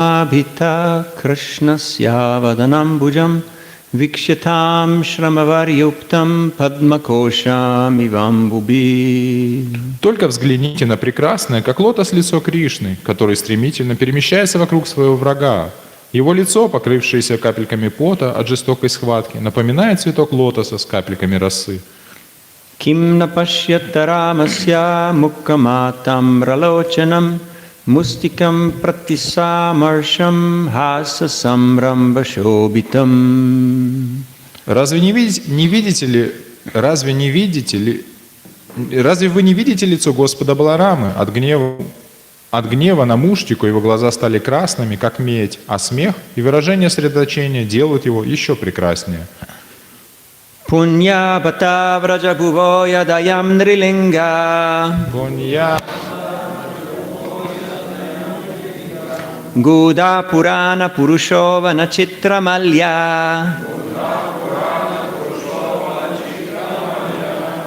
Abhita Krishnasya Vadanambujam Vikshatam Shramavaryuptam Padmakosham Ивамбуби. Только взгляните на прекрасное, как лотос, лицо Кришны, который стремительно перемещается вокруг своего врага. Его лицо, покрывшееся капельками пота от жестокой схватки, напоминает цветок лотоса с капельками росы. Ким напашьята рамасья муккаматам ралочанам мустикам пратисамаршам хасасам рамбашобитам. Разве вы не видите лицо Господа Баларамы? От гнева на Муштику его глаза стали красными, как медь, а смех и выражение сосредоточения делают его еще прекраснее. Пунья бата враджабуво ядаям нрилинга Гуда пурана пурушова начитрамалья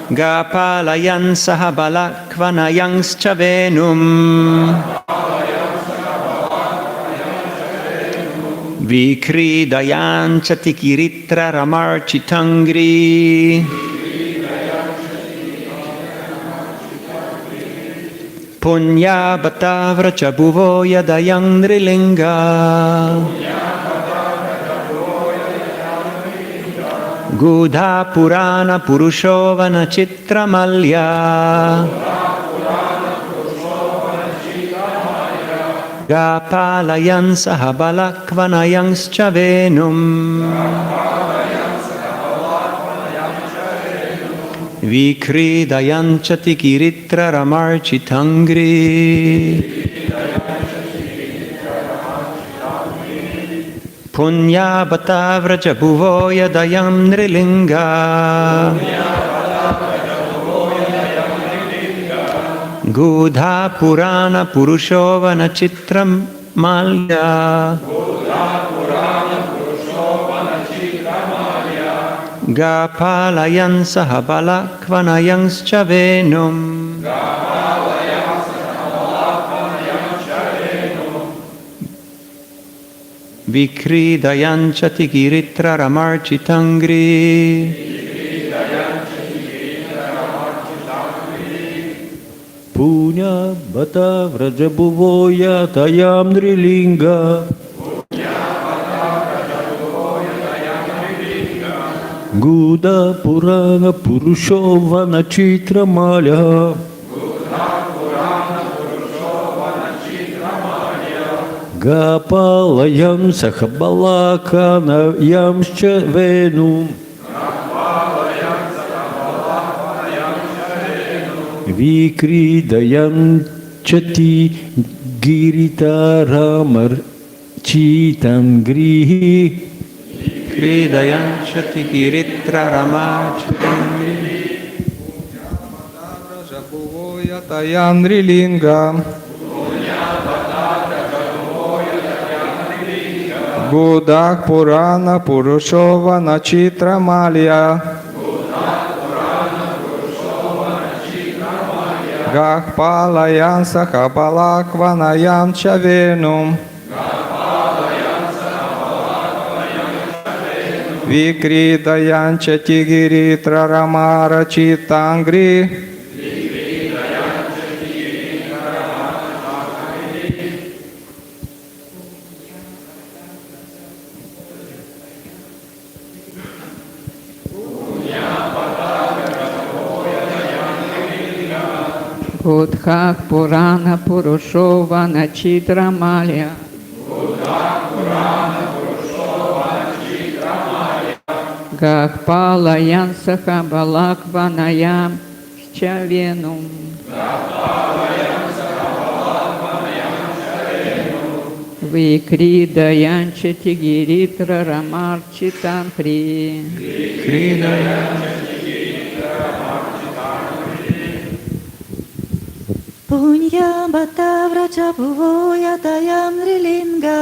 Гапалаян сахабалакванаянсчавенум Викридаян чатикиритра рамарчитангри Пунья бата врачабуво ядаян нрилинга Гуда пурана пурушова начитрамалья Гапалаян сахабалакванаянсчавенум Викридаян чатикиритра рамарчитангри Пунья бата враджабуво ядаям нрилинга Гуда пурана пурушова начитрам малья Гапалаян сахабалакванаянсчавенум Викридаян чатикиритра рамарчитангри Пуня бата враджабуво ятаям нрилинга Гуда пурана пурушова начитрамаля Гапалаям сахабалакванаянсчавенум Викридаян чати гиритарамарчитангри Викридаян чатикиритра рамарчитангри Ятаян нрилинга Гудак пурана пурушова начитрамалья Гахпалаян сахабалакванаям чавенум Викридаян чатигиритра рамарчитангри Гудхах пурана пурушова начитрамалья Гахпалаян сахабалакванаям чавенум Викридаян чатигиритра рамарчитангри Пунья бата враджабуво ятаям нрилинга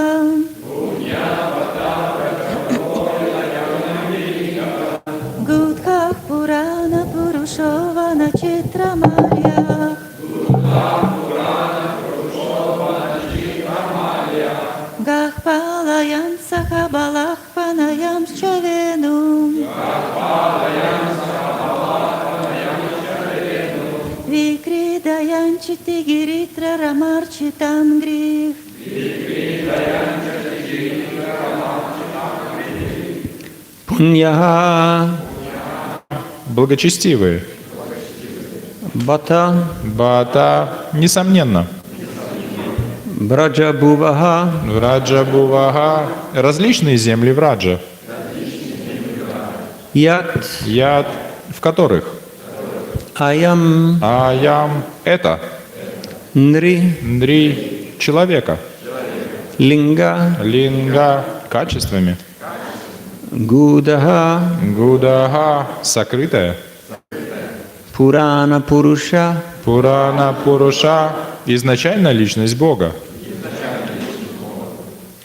Гудхах пурана пурушова начитрамалья Gahpalayan Sahabalakvanayam Shavenum Vikridayan Chitigiritra Ramarchitangri Punyaha Благочестивые. Bata Бата, несомненно. Braja Bhuvaha Враджа Бувага. Различные земли Враджа. Yat Яд, в которых Ayam Аям – это Nri Нри – человека. Linga Линга – качествами. Gudaha Гудага – сокрытая. Purana Purusha Пурана Пуруша – изначально личность Бога.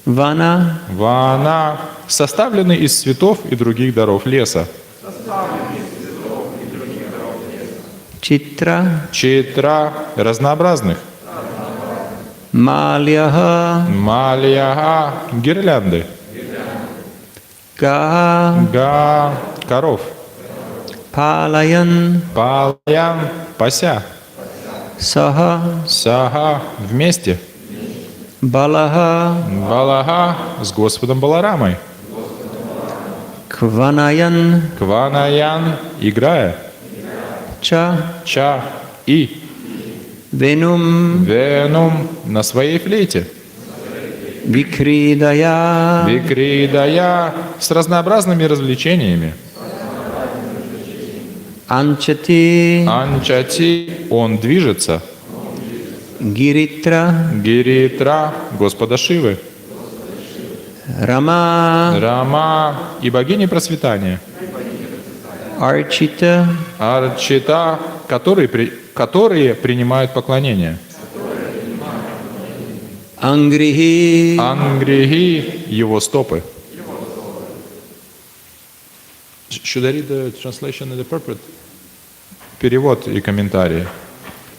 Vana Вана – составленный из цветов и других даров леса. Chitra Читра – разнообразных. Malyaha Мальяга – гирлянды. Gaha Га – коров. Palayan Палаян – пася. Saha Сага – вместе. Balaha Балага – с Господом Баларамой. Kvanayan Кванаян – играя. Cha Ча – и. Venum Венум – на своей флейте. Vikridaya Викридая – с разнообразными развлечениями. Anchati Анчати – он движется. Giritra Гиритра – Господа Шивы. Rama Рама и богини процветания. Archita Арчита, которые принимают поклонение. Angrihi Ангрихи – его стопы. Should I read the translation and the purport? Перевод и комментарии.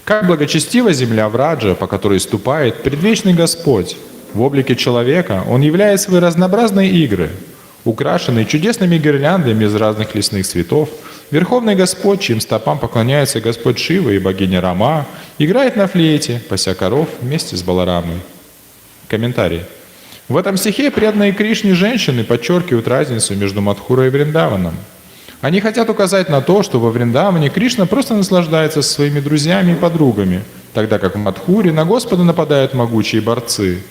Как благочестива земля Враджа, по которой ступает предвечный Господь. В облике человека он являет свои разнообразные игры, украшенные чудесными гирляндами из разных лесных цветов. Верховный Господь, чьим стопам поклоняется Господь Шива и богиня Рама, играет на флейте, пася коров вместе с Баларамой. Комментарий. В этом стихе преданные Кришне женщины подчеркивают разницу между Мадхурой и Вриндаваном. Они хотят указать на то, что во Вриндаване Кришна просто наслаждается со своими друзьями и подругами, тогда как в Мадхуре на Господа нападают могучие борцы.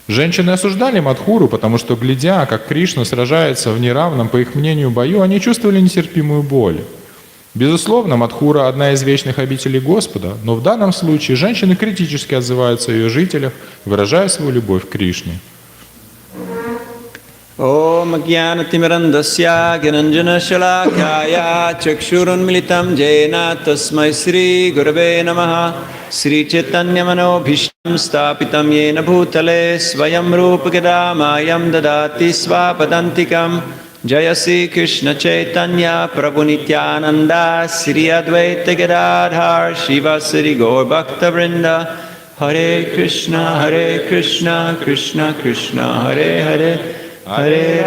Женщины осуждали Мадхуру, потому что, глядя, как Кришна сражается в неравном, по их мнению, бою, они чувствовали нестерпимую боль. Безусловно, Мадхура – одна из вечных обителей Господа, но в данном случае женщины критически отзываются о ее жителях, выражая свою любовь к Кришне. Om Jnanatimrandasya Gyananjana Shalakaya Chakshurunmilitam Jena Tasmai Sri Gurave Namaha Sri Chaitanya Manobhishtam Stapitam Yena Bhutale Svayam Rupa Gadamayam Dadati Svapadantikam Jaya Sri Krishna Chaitanya Prabhu Nityananda Sri Advaita Gadadhar Shiva Sri Gaur Bhakta Vrinda Hare Krishna Krishna Krishna Hare Hare Hare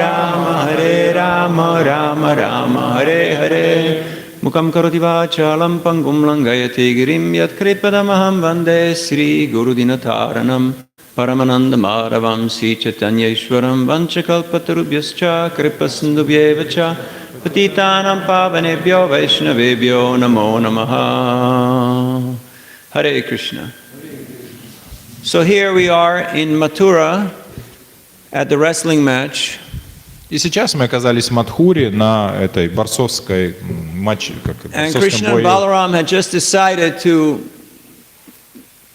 Rama, Rama Rama, Hare Hare. Mukam karoti vachalam pangum langayate girim yat kripadamaham vande Sri Guru Dinataranam Paramananda Madhavam Sri Chaitanya Ishwaram Vanchakalpatarubhyascha Kripasindubhyevacha Patitanam Pavanebhyo Vaishnavebhyo Namo Namaha. Hare Krishna. So here we are in Mathura at the wrestling match. И сейчас мы оказались в Мадхуре на этой борцовской матче, And Krishna and Balaram had just decided to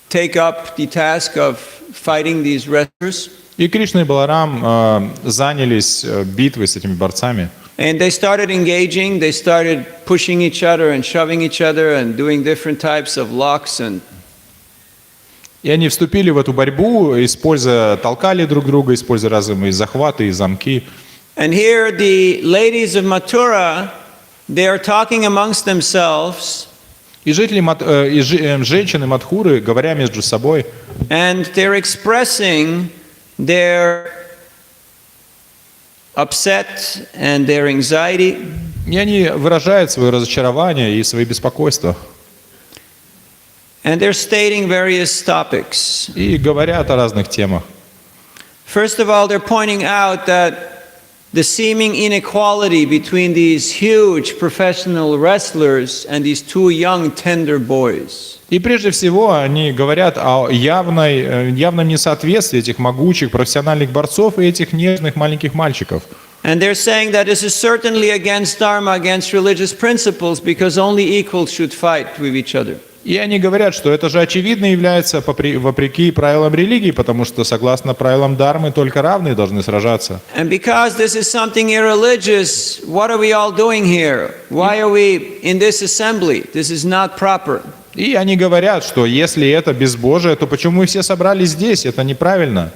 take up the task of fighting these wrestlers. И Кришна и Баларам занялись битвой с этими борцами. And they started engaging, they started pushing each other and shoving each other and doing different types of locks and И они вступили в эту борьбу, толкали друг друга, используя разные захваты и замки. And here the ladies of Mathura, they are talking amongst themselves. И женщины Мадхуры, говоря между собой, And they're expressing their upset and their anxiety. И они выражают свое разочарование и свои беспокойства. And they're stating various topics. И говорят о разных темах. First of all, they're pointing out that the seeming inequality between these huge professional wrestlers and these two young tender boys. И прежде всего они говорят о явном несоответствии этих могучих профессиональных борцов и этих нежных маленьких мальчиков. And they're saying that this is certainly against Dharma, against religious principles, because only equals should fight with each other. И они говорят, что это же очевидно является вопреки правилам религии, потому что согласно правилам Дharмы только равные должны сражаться. And because this is something irreligious, what are we all doing here? Why are we in this assembly? This is not proper. И они говорят, что если это безбожие, то почему мы все собрались здесь? Это неправильно.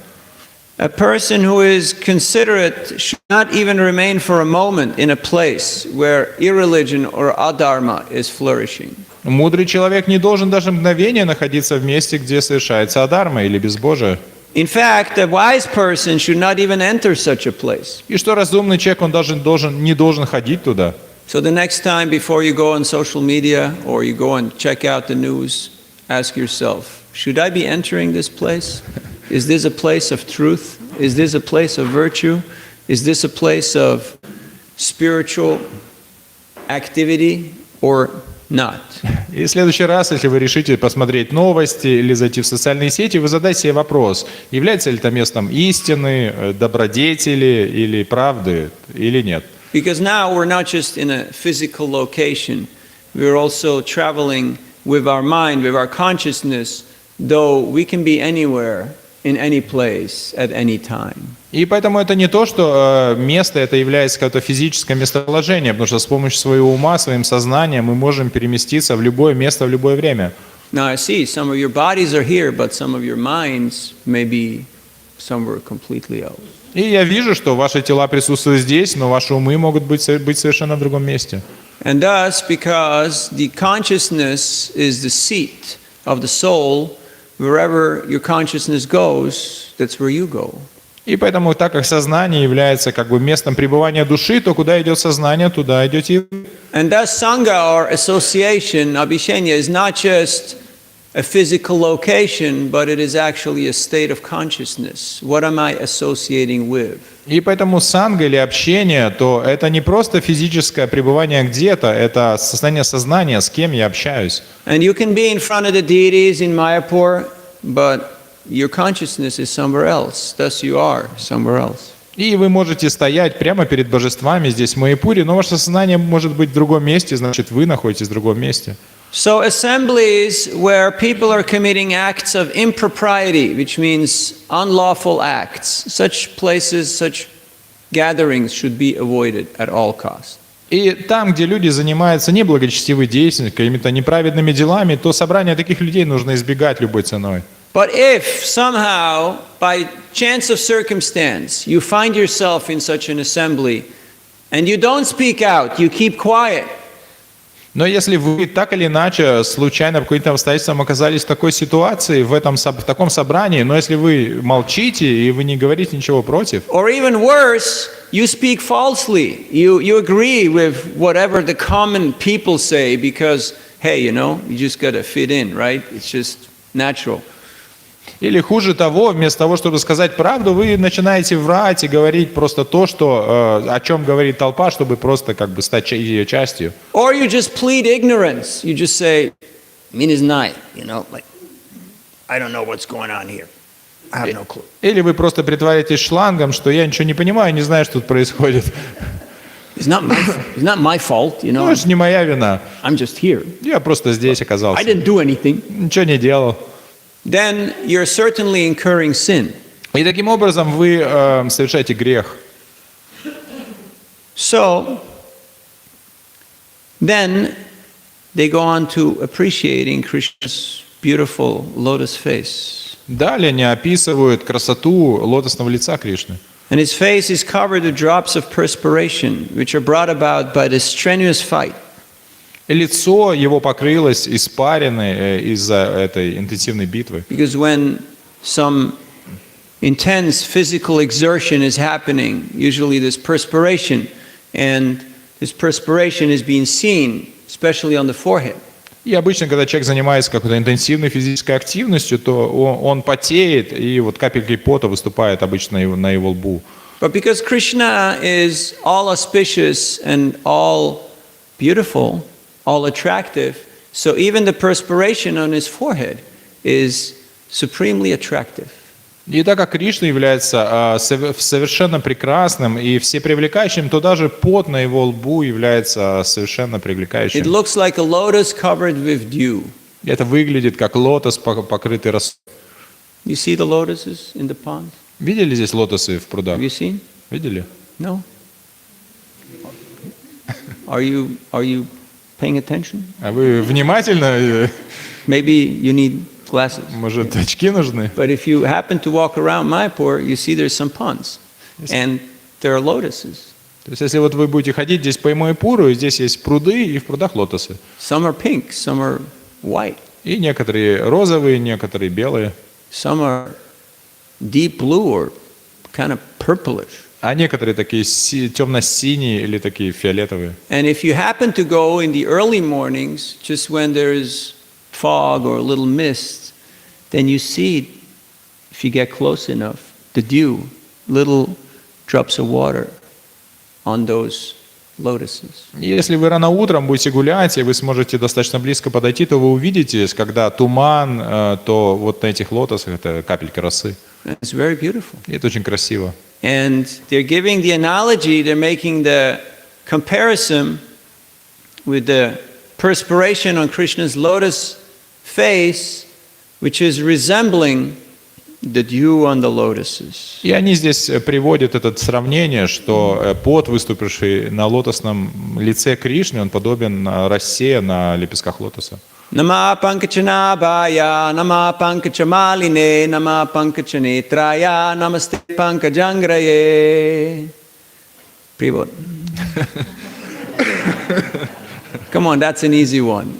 A person who is considerate should not even remain for a moment in a place where irreligion or adharma is flourishing. Мудрый человек не должен даже мгновение находиться в месте, где совершается адарма или безбожие. In fact, a wise person should not even enter such a place. И что разумный человек, он даже не должен ходить туда. So the next time before you go on social media or you go and check out the news, ask yourself, should I be entering this place? Is this a place of truth? Is this a place of virtue? Is this a place of spiritual activity or not? И в следующий раз, если вы решите посмотреть новости или зайти в социальные сети, вы задайте себе вопрос, является ли это местом истины, добродетели или правды, или нет. Because now we're not just in a physical location, we're also traveling with our mind, with our consciousness, though we can be anywhere, in any place, at any time. И поэтому это не то, что место это является какое-то физическое местоположение, потому что с помощью своего ума, своим сознанием мы можем переместиться в любое место в любое время. Now I see some of your bodies are here, but some of your minds may be somewhere completely else. И я вижу, что ваши тела присутствуют здесь, но ваши умы могут быть совершенно в другом месте. And thus, because the consciousness is the seat of the soul, wherever your consciousness goes, that's where you go. И поэтому, так как сознание является как бы местом пребывания души, то куда идет сознание, туда идете и вы. And thus, Sangha or association, Abhishenya, is not just a physical location, but it is actually a state of consciousness. What am I associating with? И поэтому санга или общение, то это не просто физическое пребывание где-то, это состояние сознания, с кем я общаюсь. And you can be in front of the deities in Mayapur, but your consciousness is somewhere else. Thus you are somewhere else. И вы можете стоять прямо перед божествами здесь в Майяпуре, но ваше сознание может быть в другом месте, значит, вы находитесь в другом месте. So assemblies where people are committing acts of impropriety, which means unlawful acts, such places, such gatherings should be avoided at all costs. И там, где люди занимаются неблагочестивой деятельностью, какими-то неправедными делами, то собрание таких людей нужно избегать любой ценой. But if somehow, by chance of circumstance, you find yourself in such an assembly and you don't speak out, you keep quiet, Но если вы так или иначе случайно по каким-то обстоятельствам оказались в такой ситуации, в таком собрании, но если вы молчите и вы не говорите ничего против, or even worse, you speak falsely, you agree with whatever the common people say because, hey, you know, you just got to fit in, right? It's just natural. или хуже того, вместо того, чтобы сказать правду, вы начинаете врать и говорить просто то, что, о чем говорит толпа, чтобы просто как бы стать ее частью. Or you just plead ignorance. You just say, "Min is night," you know, like, I don't know what's going on here. I have no clue. Или вы просто притворяетесь шлангом, что я ничего не понимаю, не знаю, что тут происходит. It's not my fault, you know. Ну, это же не моя вина. I'm just here. Я просто здесь I оказался. didn't do anything. Ничего не делал. Then you're certainly incurring sin. И таким образом вы совершаете грех. So, then they go on to appreciating Krishna's beautiful lotus face. Далее они описывают красоту лотосного лица Кришны. And his face is covered with drops of perspiration, which are brought about by this strenuous fight. И лицо его покрылось испариной из-за этой интенсивной битвы. Because when some intense physical exertion is happening, usually there's perspiration, and this perspiration is being seen, especially on the forehead. И обычно, когда человек занимается какой-то интенсивной физической активностью, то он потеет, и вот капельки пота выступают обычно на его лбу. But because Krishna is all auspicious and all beautiful, all attractive, so even the perspiration on his forehead is supremely attractive. И так как Кришна является совершенно прекрасным и всепривлекающим, то даже пот на его лбу является совершенно It привлекающим. looks like a lotus covered with dew. Это выглядит как лотос, покрытый росой. You see the lotuses in the ponds? Видели здесь лотосы в прудах? Have you seen? Видели? No? Are you paying attention? А вы внимательно? Maybe you need glasses. Может, очки нужны? But if you happen to walk around Mayapur, you see there's some ponds. And there are lotuses. То есть, если вот вы будете ходить здесь по Майапуру, и здесь есть пруды, и в прудах лотосы. Some are pink, some are white, И некоторые розовые, некоторые белые. some are deep blue or kind of purplish. А некоторые такие темно-синие или такие фиолетовые. And if you happen to go in the early mornings, just when there's fog or a little mist, then you see, if you get close enough, the dew, little drops of water on those lotuses. Если вы рано утром будете гулять, и вы сможете достаточно близко подойти, то вы увидите, когда туман, то вот на этих лотосах это капельки росы. And it's very beautiful. И это очень красиво. And they're giving the analogy, they're making the comparison with the perspiration on Krishna's lotus face, which is resembling the dew on the lotuses. И они здесь приводят это сравнение, что пот, выступивший на лотосном лице Кришны, он подобен росе на лепестках лотоса. Nama pankachanabhaya, nama pankachamaline, nama pankachanetraya, namaste pankajangraye. Privod. Come on, that's an easy one.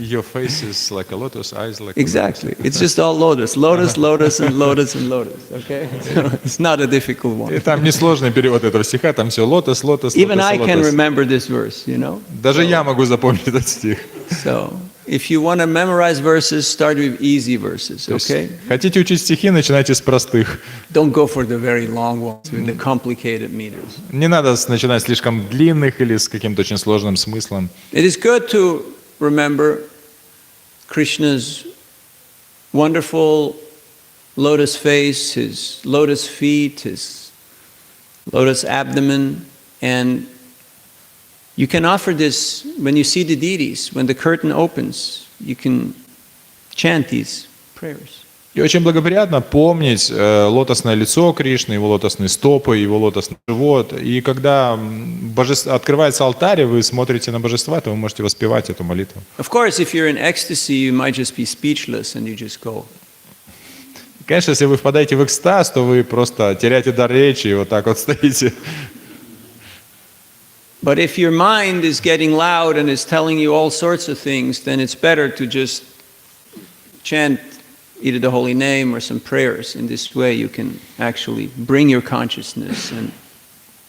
Your face is like a lotus, eyes like Exactly. It's just all lotus. Lotus, lotus, and lotus, and lotus. Okay? So it's not a difficult И one. там несложный перевод этого стиха, там все лотос, лотос, Even лотос, I can лотос. remember this verse, you know? Даже я могу запомнить этот стих. So if you want to memorize verses, start with easy verses, То есть, okay? хотите учить стихи, начинайте с простых. Don't go for the very long ones with the complicated meters. Не надо начинать слишком длинных или с каким-то очень сложным смыслом. It is good to remember Krishna's wonderful lotus face, his lotus feet, his lotus abdomen, and you can offer this when you see the deities, when the curtain opens, you can chant these prayers. И очень благоприятно помнить лотосное лицо Кришны, его лотосные стопы, его лотосный живот. И когда открывается алтарь, и вы смотрите на божества, то вы можете воспевать эту молитву. Of course, if you're in ecstasy, you might just be speechless and you just go. Конечно, если вы впадаете в экстаз, то вы просто теряете дар речи и вот так вот стоите. But if your mind is getting loud and is telling you all sorts of things, then it's better to just chant either the holy name or some prayers. In this way, you can actually bring your consciousness and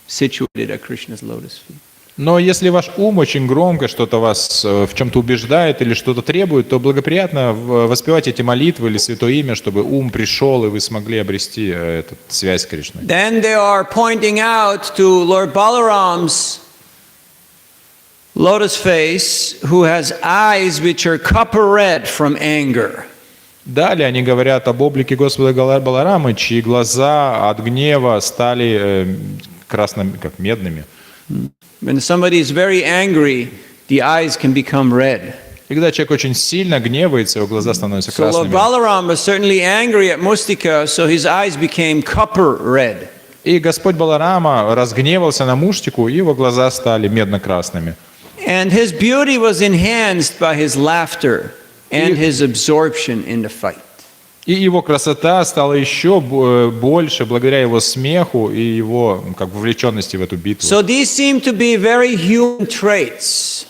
situate it at Krishna's lotus feet. Но если ваш ум очень громко что-то вас в чем-то убеждает или что-то требует, то благоприятно воспевать эти молитвы или Святое Имя, чтобы ум пришел, и вы смогли обрести эту связь с Кришной. Then they are pointing out to Lord Balaram's lotus face, who has eyes which are copper red from anger. Далее они говорят об облике Господа Баларамы, чьи глаза от гнева стали красными, как медными. When somebody is very angry, the eyes can become red. И когда человек очень сильно гневается, его глаза становятся So Lord красными. Balaram was certainly angry at Mustika, so his eyes became copper red. И Господь Баларама разгневался на Муштику, и его глаза стали медно-красными. And his beauty was enhanced by his laughter and his absorption in the fight. И его красота стала еще больше благодаря его смеху и его как вовлеченности в эту битву. So these seem to be very human traits.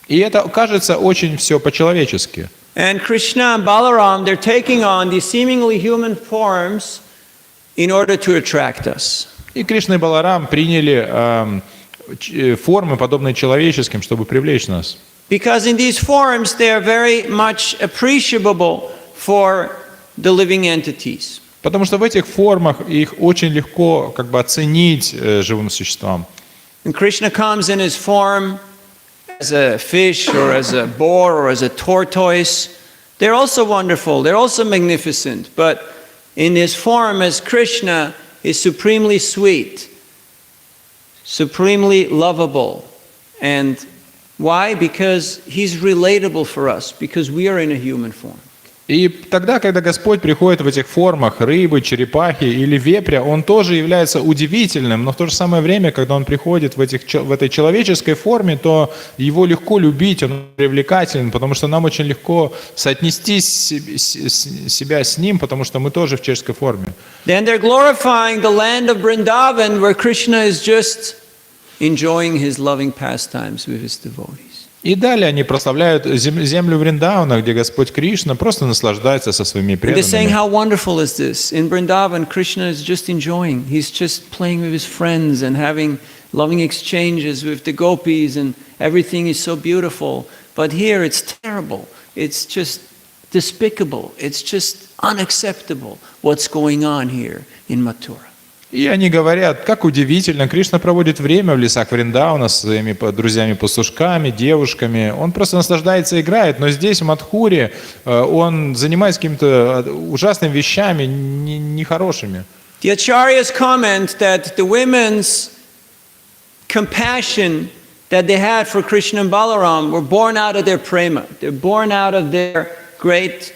И это кажется очень все по-человечески. And Krishna and Balaram, they're taking on these seemingly human forms in order to attract us. И Кришна и Баларам приняли формы, подобные человеческим, чтобы привлечь нас. Because in these forms, they are very much appreciable for the living entities. Потому что в этих формах их очень легко как бы оценить живым существам. And Krishna comes in his form as a fish or as a boar or as a tortoise. They're also wonderful, they're also magnificent, but in his form as Krishna is supremely sweet, supremely lovable. And why? Because he's relatable for us, because we are in a human form. И тогда, когда Господь приходит в этих формах рыбы, черепахи или вепря, Он тоже является удивительным, но в то же самое время, когда Он приходит в этой человеческой форме, то Его легко любить, Он привлекателен, потому что нам очень легко соотнести себя с Ним, потому что мы тоже в человеческой форме. Then they're glorifying the land of Vrindavan, where Krishna is just enjoying his loving pastimes with his devotees. И далее они прославляют землю Вриндауна, где Господь Кришна просто наслаждается со своими And they're saying, преданными. how wonderful is this? In Vrindavan, Krishna is just enjoying. He's just playing with his friends and having loving exchanges with the gopis, and everything is so beautiful. But here it's terrible. It's just despicable. It's just unacceptable what's going on here in Mathura. И они говорят, как удивительно, Кришна проводит время в лесах Вриндауна со своими друзьями-пастушками, девушками. Он просто наслаждается и играет, но здесь, в Мадхуре, он занимается какими-то ужасными вещами, нехорошими. The acharyas comment that the women's compassion that they had for Krishna and Balaram were born out of their prema. They're born out of their great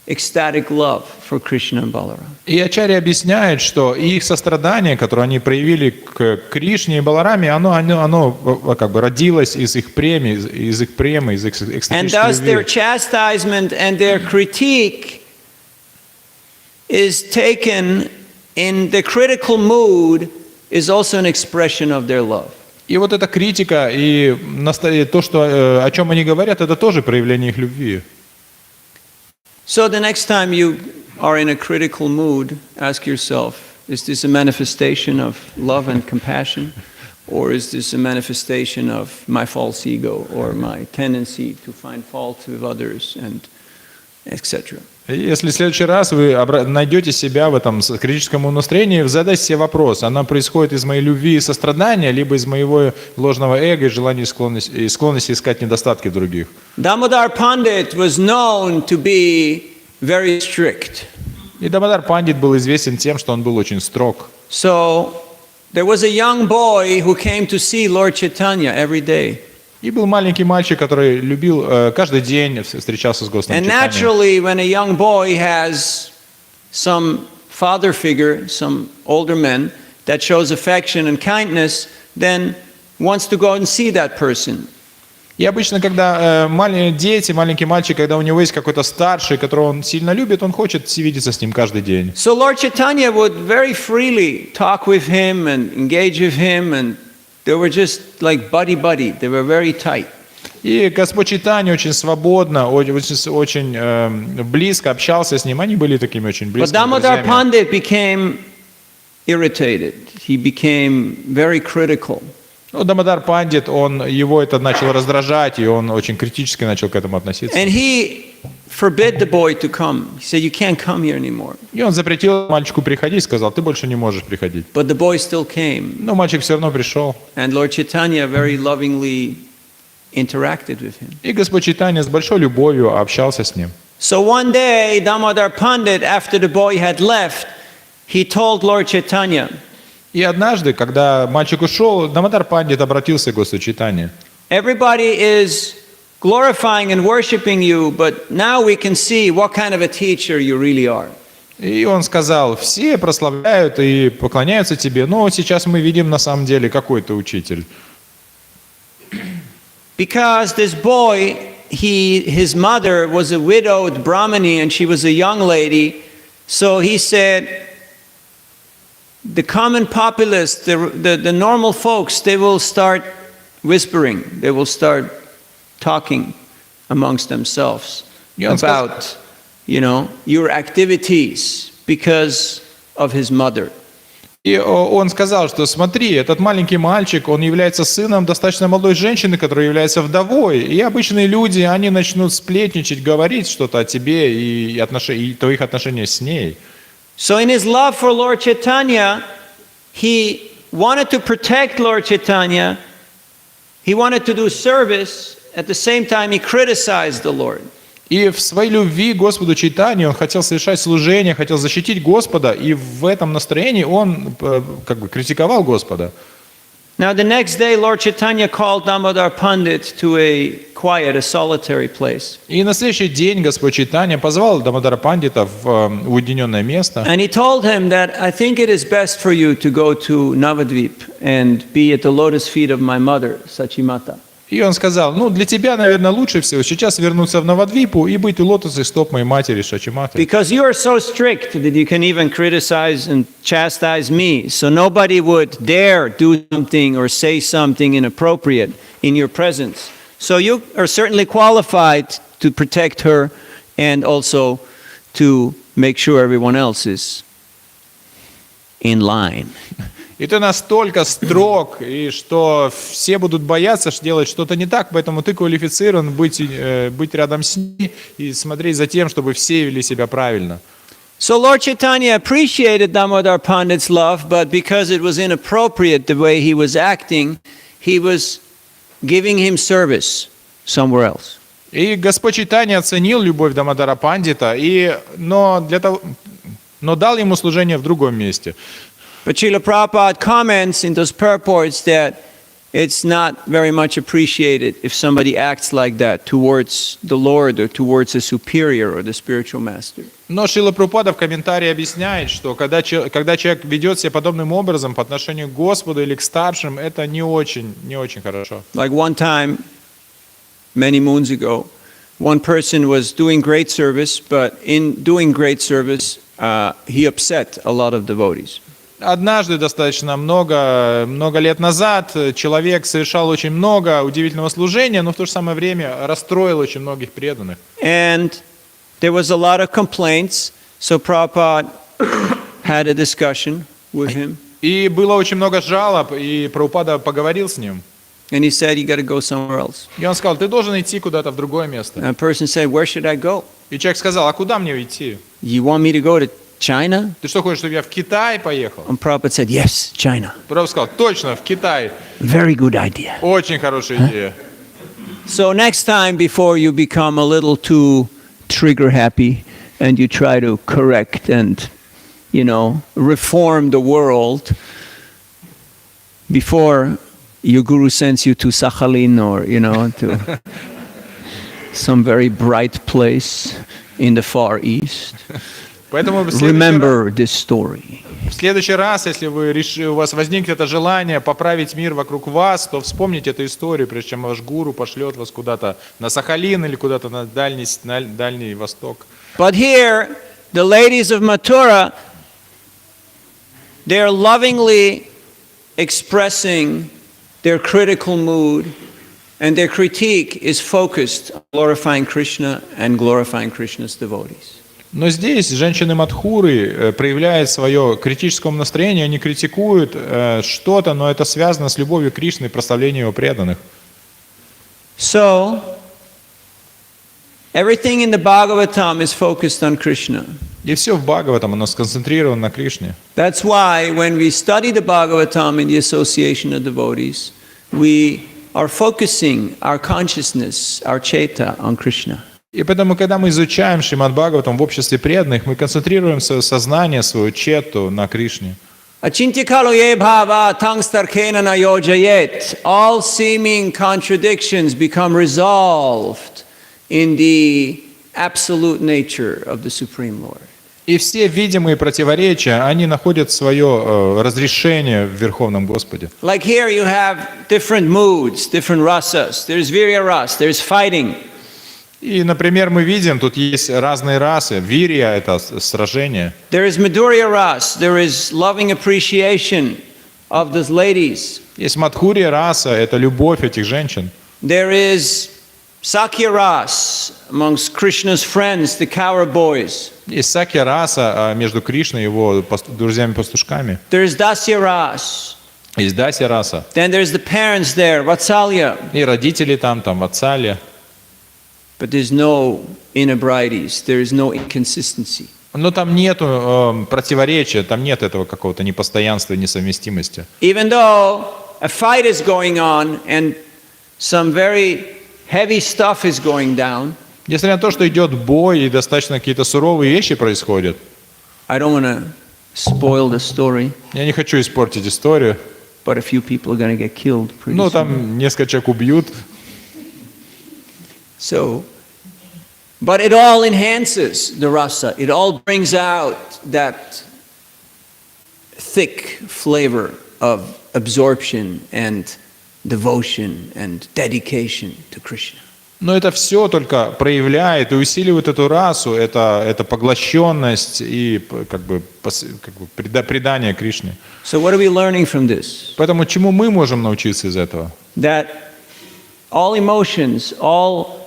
ecstatic love for Krishna and Balaram. И ачарьи объясняют, что их сострадание, которое они проявили к Кришне и Балараме, оно как бы родилось из их премы, из их And экстатической thus their любви. chastisement and their critique is taken in the critical mood is also an expression of their love. И вот эта критика и то, что, о чем они говорят, это тоже проявление их любви. So the next time you are in a critical mood, ask yourself, is this a manifestation of love and compassion? Or is this a manifestation of my false ego or my tendency to find fault with others and etc.? Если в следующий раз вы найдете себя в этом критическом настроении, задайте себе вопрос, она происходит из моей любви и сострадания, либо из моего ложного эго и желания и склонности искать недостатки в других. Damodar Pandit was known to be very strict. И Дамодар Пандит был известен тем, что он был очень строг. So there was a young boy who came to see Lord Chaitanya every day. И был маленький мальчик, который любил каждый день встречался с Господом And Чайтаньей. naturally, when a young boy has some father figure, some older man, that shows affection and kindness, then wants to go and see that person. И обычно, когда маленький мальчик, когда у него есть какой-то старший, которого он сильно любит, он хочет видеться с ним каждый день. So Lord Chaitanya would very freely talk with him and engage with him, and they were just like buddy-buddy. They were very tight. И Господь Чайтанья очень свободно, очень близко общался с ним. Они были такими очень But близкими Damodar друзьями. Pandit became irritated. He became very critical. Но Дамодар Пандит, его это начало раздражать, и он очень критически начал к этому относиться. And he forbid the boy to come. He said, you can't come here anymore. И он запретил мальчику приходить, сказал, ты больше не можешь приходить. But the boy still came. Но мальчик все равно пришел. And Lord Chaitanya very lovingly interacted with him. И Господь Чайтанья с большой любовью общался с ним. So one day, Damodar Pandit, after the boy had left, he told Lord Chaitanya, И однажды, когда мальчик ушел, Дамодар Пандит обратился к Господу Чайтанье. everybody is glorifying and worshiping you, but now we can see what kind of a teacher you really are. И он сказал, все прославляют и поклоняются тебе, но сейчас мы видим на самом деле, какой ты учитель. Because this boy, his mother was a widowed Brahmani and she was a young lady, so he said, the common populace, the normal folks, they will start whispering, they will start talking amongst themselves Yeah, about, your activities, because of his mother. И он сказал, что смотри, этот маленький мальчик, он является сыном достаточно молодой женщины, которая является вдовой. И обычные люди, они начнут сплетничать, говорить что-то о тебе и твоих отношениях с ней. So in his love for Lord Chaitanya, he wanted to protect Lord Chaitanya. He wanted to do service. At the same time, he criticized the Lord. И в своей любви к Господу Чайтанье он хотел совершать служение, хотел защитить Господа, и в этом настроении он как бы критиковал Господа. Now, the next day, Lord Chaitanya called Damodar Pandit to a quiet, a solitary place. И на следующий день Господь Чайтанья позвал Дамодара Пандита в уединенное место. And he told him that, I think it is best for you to go to Navadvip and be at the lotus feet of my mother, Sachimata. И он сказал, ну, для тебя, наверное, лучше всего сейчас вернуться в Навадвипу и быть у лотосных стоп моей матери Шачиматы. Because you are so strict that you can even criticize and chastise me. So nobody would dare do something or say something inappropriate in your presence. So you are certainly qualified to protect her and also to make sure everyone else is in line. И ты настолько строг, и что все будут бояться делать что-то не так, поэтому ты квалифицирован быть рядом с ней и смотреть за тем, чтобы все вели себя правильно. So Lord Chaitanya appreciated Damodar Pandit's love, but because it was inappropriate the way he was acting, he was giving him service somewhere else. И Господь Чайтанья оценил любовь Дамодара Пандита, но дал ему служение в другом месте. But Srila Prabhupada comments in those purports that it's not very much appreciated if somebody acts like that towards the Lord or towards a superior or the spiritual master. Но Шрила Прабхупада в комментарии объясняет, что когда человек ведет себя подобным образом по отношению к Господу или к старшим, это не очень хорошо. Like one time, many moons ago, one person was doing great service, but in doing great service, he upset a lot of devotees. Однажды, достаточно много лет назад, человек совершал очень много удивительного служения, но в то же самое время расстроил очень многих преданных. And there was a lot of complaints, so Prabhupada had a discussion with him. И было очень много жалоб, и Прабхупада поговорил с ним. And he said, you got to go somewhere else. И он сказал, ты должен идти куда-то в другое место. And a person said, where should I go? И человек сказал, а куда мне идти? You want me to go to China? Ты что, хочешь, чтобы я в Китай поехал? And Prabhupada said, yes, China. Прабхупада сказал, точно, в Китай. Very good idea. Очень хорошая идея. So next time, before you become a little too trigger happy and you try to correct and, reform the world, before your guru sends you to Sakhalin or, to some very bright place in the Far East, Поэтому remember this story. в следующий раз, если у вас возникнет это желание поправить мир вокруг вас, то вспомните эту историю, прежде чем ваш гуру пошлет вас куда-то на Сахалин или куда-то на Дальний Восток. But here, the ladies of Mathura, they're lovingly expressing their critical mood, and their critique is focused on glorifying Krishna and glorifying Krishna's devotees. Но здесь женщины Мадхуры проявляют свое критическое настроение, они критикуют что-то, но это связано с любовью к Кришне и прославлением его преданных. So, everything in the Bhagavatam is focused on Krishna. И все в Бхагаватам, оно сконцентрировано на Кришне. That's why when we study the Bhagavatam in the association of devotees, we are focusing our consciousness, our chaita, on Krishna. И поэтому, когда мы изучаем Шримад Бхагаватам в обществе преданных, мы концентрируем свое сознание, свою четту на Кришне. Achintya bhava tangstarkena na yojayet. All seeming contradictions become resolved in the absolute nature of the Supreme Lord. И все видимые противоречия, они находят свое разрешение в Верховном Господе. Like here you have different moods, different rasas. There's virya ras, there's fighting. И, например, мы видим, тут есть разные расы. Вирья – это сражение. There is madhurya ras, there is loving appreciation of those ladies. Есть мадхурья раса – это любовь этих женщин. There is Sakya-ras amongst Krishna's friends, the Kaura boys. Есть Сакья-раса между Кришной и его друзьями-пастушками. There's Dasya-ras. Есть Дасья-раса. Then there's the parents there, Vatsalya. И родители там Ватсалья. But there's no inebrities. There is no inconsistency. Но там нету противоречия, там нет этого какого-то непостоянства, несовместимости. Even though a fight is going on and some very heavy stuff is going down, Несмотря на то, что идет бой и достаточно какие-то суровые вещи происходят, I don't want to spoil the story, я не хочу испортить историю, but a few people are going to get killed pretty но soon. там несколько человек убьют. So, but it all enhances the rasa. It all brings out that thick flavor of absorption and devotion and dedication to Krishna. Но это все только проявляет и усиливает эту расу, это поглощенность и предание Кришне. So what are we learning from this? Поэтому чему мы можем научиться из этого? That all emotions, all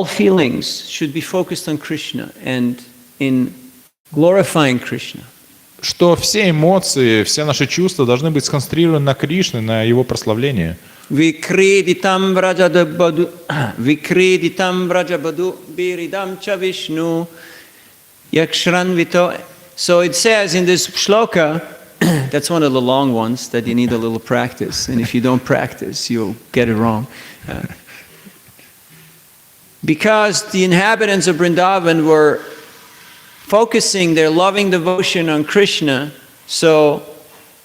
feelings should be focused on Krishna and in glorifying Krishna. Что все эмоции, все наши чувства должны быть сконцентрированы на Кришне, на Его прославлении. Vikreditam vrajabadu biridam cha Vishnu yakshranvito. So it says in this shloka, that's one of the long ones that you need a little practice, and if you don't practice, you'll get it wrong. Because the inhabitants of Vrindavan were focusing their loving devotion on Krishna, so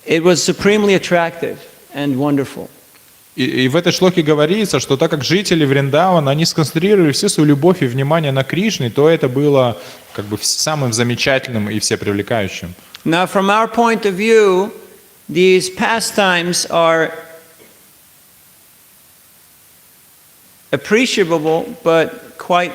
it was supremely attractive and wonderful. И в этой шлоке говорится, что так как жители Вриндавана, они сконцентрировали всю свою любовь и внимание на Кришне, то это было как бы самым замечательным и всепривлекающим. Now, from our point of view, these pastimes are appreciable, but quite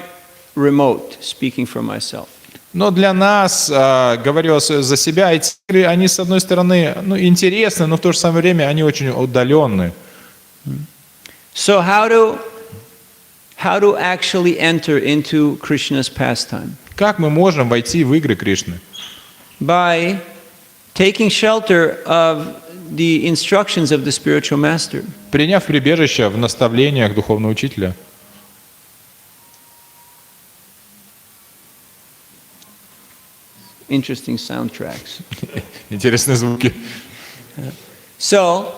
remote, speaking for myself. Но для нас, говорю за себя, эти игры, они с одной стороны интересны, но в то же самое время они очень удаленны. So how to actually enter into Krishna's pastime? Как мы можем войти в игры Кришны? By taking shelter of the instructions of the spiritual master. Приняв прибежище в наставлениях духовного учителя. Interesting soundtracks. Интересные звуки. So,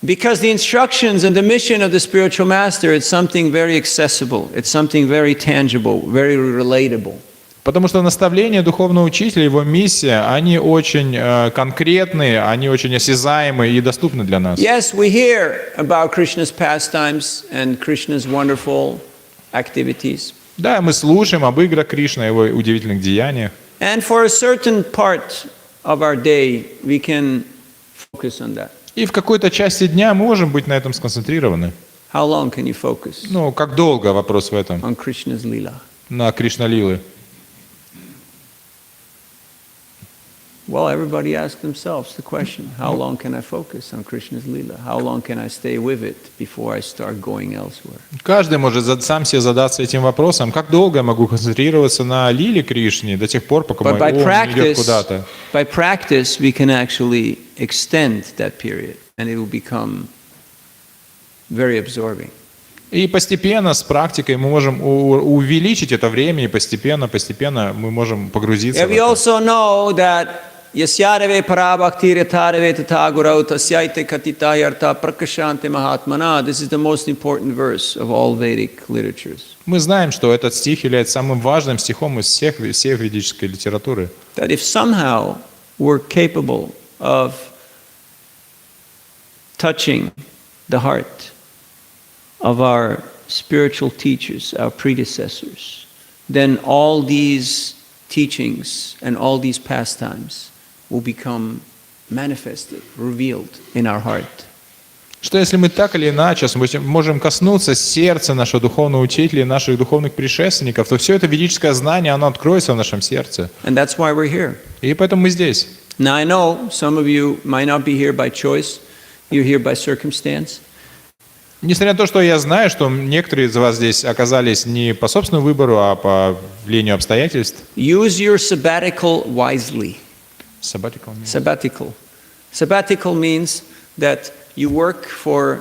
because the instructions and the mission of the spiritual master, it's something very accessible, it's something very tangible, very relatable. Потому что наставления духовного учителя, его миссия, они очень конкретные, они очень осязаемые и доступны для нас. Yes, we hear about Krishna's pastimes and Krishna's wonderful activities. Да, мы слушаем об играх Кришны, о его удивительных деяниях. And for a certain part of our day, we can focus on that. И в какой-то части дня мы можем быть на этом сконцентрированы. How long can you focus Ну, как долго, вопрос в этом, on Krishna's lila? на Кришна-лилы. Well, everybody asks themselves the question, how long can I focus on Krishna's lila? How long can I stay with it before I start going elsewhere? Каждый может сам себе задаться этим вопросом, как долго я могу концентрироваться на лиле Кришне до тех пор, пока But мой by ум не идет куда-то. practice, we can actually extend that period, and it will become very absorbing. И постепенно, с практикой, мы можем увеличить это время, и постепенно мы можем погрузиться Yeah, в we это. also know that Yasyarave parabhakti retarave tatagurau tasyaite katitayarta prakashante mahatmana. This is the most important verse of all Vedic literatures. Мы знаем, что этот стих является самым важным стихом из всех ведической литературы. That if somehow we're capable of touching the heart of our spiritual teachers, our predecessors, then all these teachings and all these pastimes will become manifested, revealed in our heart. Что если мы так или иначе можем коснуться сердца нашего духовного учителя и наших духовных предшественников, то все это ведическое знание, оно откроется в нашем сердце. And that's why we're here. И поэтому мы здесь. Now I know some of you might not be here by choice, you're here by circumstance. Несмотря на то, что я знаю, что некоторые из вас здесь оказались не по собственному выбору, а по влиянию обстоятельств. use your sabbatical wisely. Sabbatical means- Sabbatical. Sabbatical means that you work for,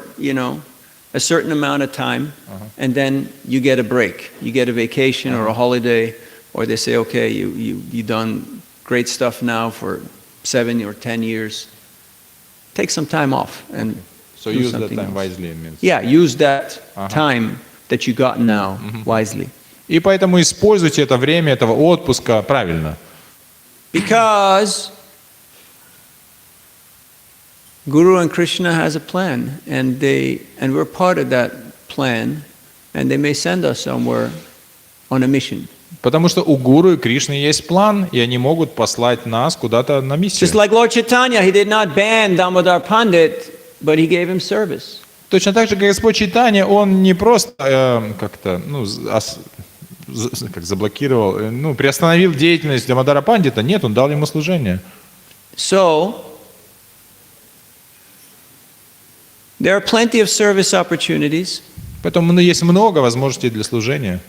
a certain amount of time, and then you get a break. You get a vacation or a holiday, or they say, okay, you've done great stuff now for 7 or 10 years. Take some time off and So do use that something time else. wisely, it means. Yeah, use that Uh-huh. time that you got now wisely. И поэтому используйте это время этого отпуска правильно. Because Guru and Krishna has a plan, and we're part of that plan, and they may send us somewhere on a mission. Потому что у Гуру и Кришны есть план, и они могут послать нас куда-то на миссию. Just like Lord Chaitanya, he did not ban Damodar Pandit, but he gave him service. Точно так же, как Господь Чайтанья, он не просто как заблокировал, приостановил деятельность Дамодара Пандита. Нет, он дал ему служение. So, there are plenty of service opportunities, Поэтому есть много возможностей для служения.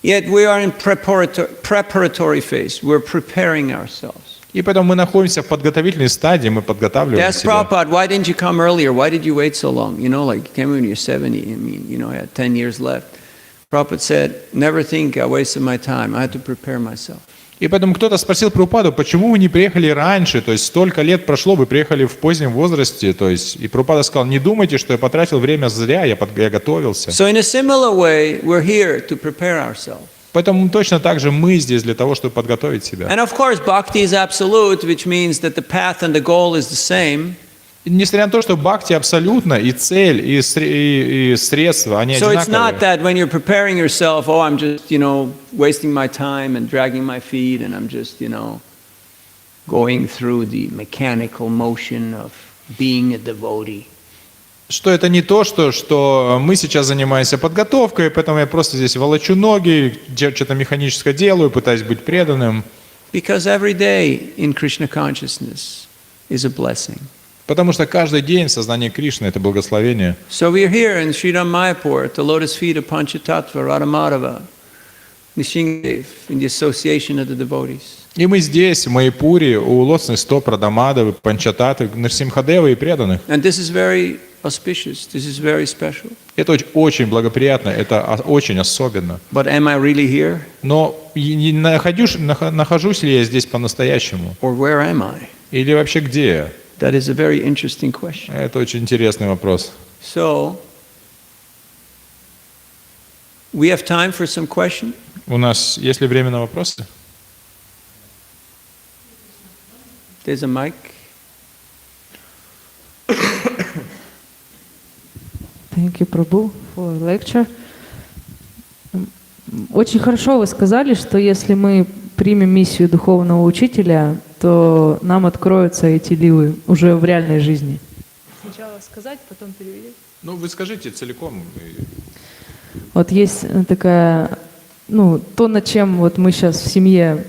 yet we are in preparatory phase. We're preparing ourselves. И поэтому мы находимся в подготовительной стадии, мы подготавливаем Ask себя. Prabhupada, why didn't you come earlier? Why did you wait so long? Like you came when you're 70, I had 10 years left. Prabhupada said, never think I wasted my time. I had to prepare myself. И поэтому кто-то спросил Прабхупаду, почему вы не приехали раньше, то есть столько лет прошло, вы приехали в позднем возрасте, то есть, и Прабхупада сказал, не думайте, что я потратил время зря, я готовился. So in a similar way, we're here to prepare ourselves. Поэтому точно так же мы здесь для того, чтобы подготовить себя. And of course, bhakti is absolute, which means that the path and the goal is the same. И несмотря на то, что бхакти абсолютно, и цель, и средства, они So it's not одинаковые. that when you're preparing yourself, oh, I'm just, wasting my time and dragging my feet and I'm just, going through the mechanical motion of being a devotee. Что это не то, что мы сейчас занимаемся подготовкой, поэтому я просто здесь волочу ноги, что-то механическое делаю, пытаюсь быть преданным. Because every day in Krishna consciousness is a blessing. Потому что каждый день в сознании Кришны – это благословение. So we're here in Sridham Mayapur at the lotus feet of Panchatattva, Radhamadava, Nishingadev, in the association of the devotees. И мы здесь, в Майяпуре, у лотосных стоп Радамадавы, Панчататы, Нарсимхадевы и преданных. And this is very auspicious, this is very special. Это очень благоприятно, это очень особенно. But am I really here? Но нахожусь ли я здесь по-настоящему? Or where am I? Или вообще где я? That is a very interesting question. Это очень интересный вопрос. So, we have time for some questions. У нас есть ли время на вопросы? There's a mic. Thank you, Prabhu, for lecture. Очень хорошо вы сказали, что если мы примем миссию духовного учителя, то нам откроются эти ливы уже в реальной жизни. Сначала сказать, потом перевести. Вы скажите целиком. Вот есть такая, то, над чем вот мы сейчас в семье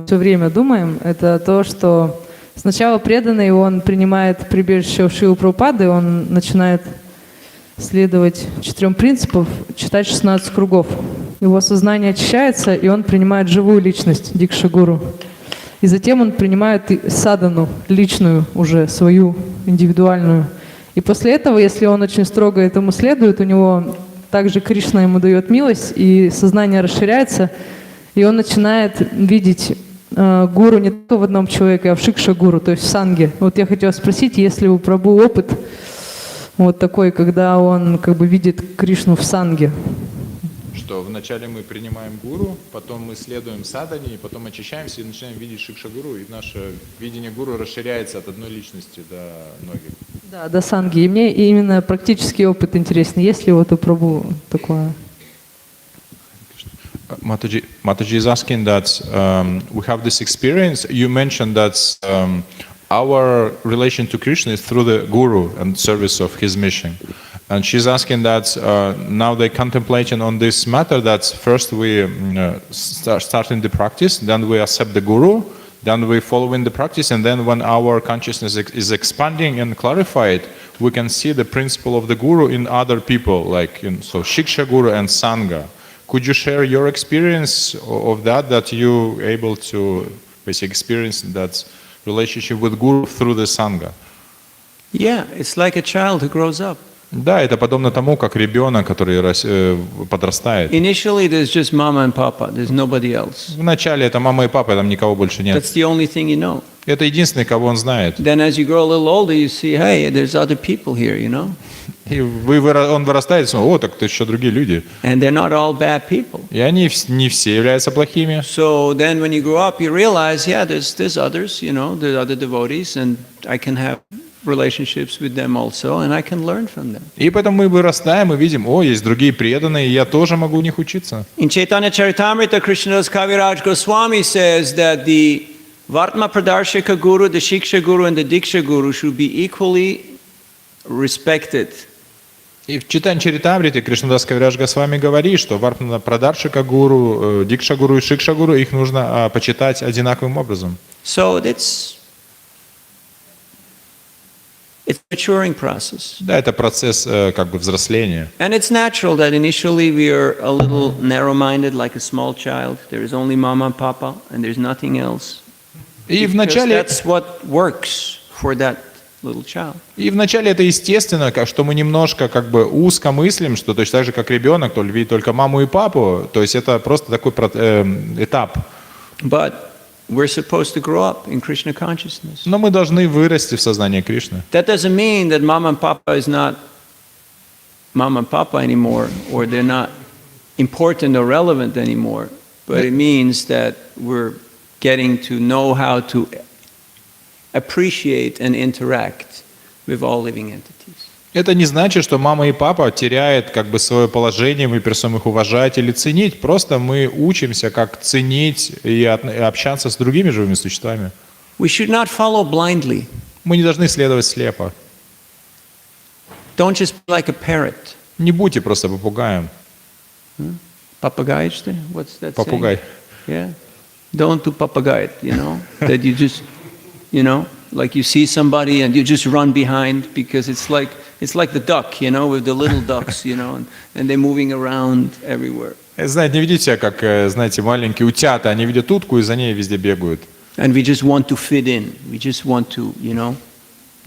все время думаем, это то, что сначала преданный, он принимает прибежище у Шрилы Прабхупады, он начинает следовать 4 принципам, читать 16 кругов. Его сознание очищается, и он принимает живую личность, Дикша-гуру. И затем он принимает садану, личную уже, свою, индивидуальную. И после этого, если он очень строго этому следует, у него также Кришна ему дает милость, и сознание расширяется, и он начинает видеть гуру не только в одном человеке, а в Шикша-гуру, то есть в санге. Вот я хотела спросить, есть ли у Прабху опыт вот такой, когда он видит Кришну в санге? Что вначале мы принимаем гуру, потом мы следуем садане, и потом очищаемся и начинаем видеть Шикша-гуру, и наше видение гуру расширяется от одной личности до многих. Да, до санги. И мне именно практический опыт интересен. Есть ли вот у Прабху такое? Mataji is asking that we have this experience. You mentioned that our relation to Krishna is through the Guru and service of his mission. And she's asking that now they're contemplating on this matter that first we start in the practice, then we accept the Guru, then we follow in the practice, and then when our consciousness is expanding and clarified, we can see the principle of the guru in other people, like so Shiksha Guru and Sangha. Could you share your experience of that you able to basically experience that relationship with guru through the Sangha? Yeah, it's like a child who grows up. Да, это подобно тому, как ребенок, который подрастает. Initially, there's just mama and papa. There's nobody else. Вначале это мама и папа, там никого больше нет. That's the only thing you know. Это единственный, кого он знает. Then as you grow a little older, you see, hey, there's other people here, you know? И он вырастает, и смотрит, о, так это еще другие люди. And they're not all bad people. И они не все являются плохими. So then when you grow up, you realize, yeah, there's others, you know, there's other devotees, and I can have relationships with them also, and I can learn from them. И поэтому мы вырастаем и видим, о, есть другие преданные, и я тоже могу у них учиться. In Chaitanya Charitamrita, Krishnadas Kaviraj Goswami says that the Vartma Pradarshika Guru, the Shiksha Guru, and the Diksha Guru should be equally respected. И в Читань Чаритамрите Кришнадас Кавирадж Госвами говорит, что Варпна Прадаршика Гуру, Дикша Гуру и Шикша Гуру, их нужно почитать одинаковым образом. So it's a maturing process. Да, это процесс как бы взросления. And it's natural that initially we are a little narrow-minded, like a small child. There is only mama and papa, and there's nothing else. И Because вначале that's what works for that little child. И вначале это естественно, что мы немножко как бы узко мыслим, что точно так же, как ребенок, то видит только маму и папу, то есть это просто такой этап. But we're supposed to grow up in Krishna consciousness. Но мы должны вырасти в сознании Кришны. That doesn't mean that mama and papa is not mama and papa anymore, or they're not important or relevant anymore, but it means that we're getting to know how to appreciate and interact with all living entities. Это не значит, что мама и папа теряют как бы свое положение, мы перестаем их уважать или ценить. Просто мы учимся, как ценить и общаться с другими живыми существами. We should not follow blindly. Мы не должны следовать слепо. Don't just be like a parrot. Не будьте просто попугаем. Papagay, что ли? What's that Попугай. saying? Yeah. Don't do papagay, you know? That you just, you know, like you see somebody and you just run behind because it's like the duck, you know, with the little ducks, you know, and they're moving around everywhere. Знаете, не видите себя, как, знаете, маленькие утята, они видят утку и за ней везде бегают. And we just want to fit in. We just want to, you know,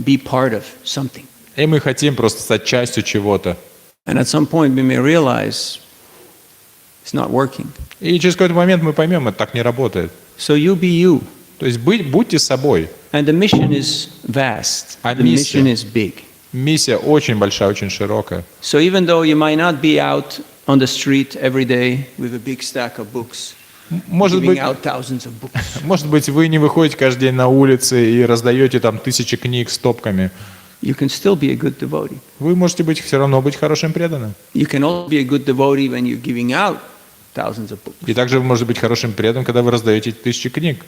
be part of something. И мы хотим просто стать частью чего-то. And at some point we may realize it's not working. И через какой-то момент мы поймем, это так не работает. So you be you. То есть будьте собой. And the mission is vast. А The миссия? mission is big. Миссия очень большая, очень широкая. So even though you might not be out on the street every day with a big stack of books, Может giving быть, out thousands of books, может быть, вы не выходите каждый день на улицы и раздаете там тысячи книг стопками. you can still be a good devotee. Вы можете быть все равно быть хорошим преданным. You can also be a good devotee when you're giving out thousands of books. И также вы можете быть хорошим преданным, когда вы раздаете тысячи книг.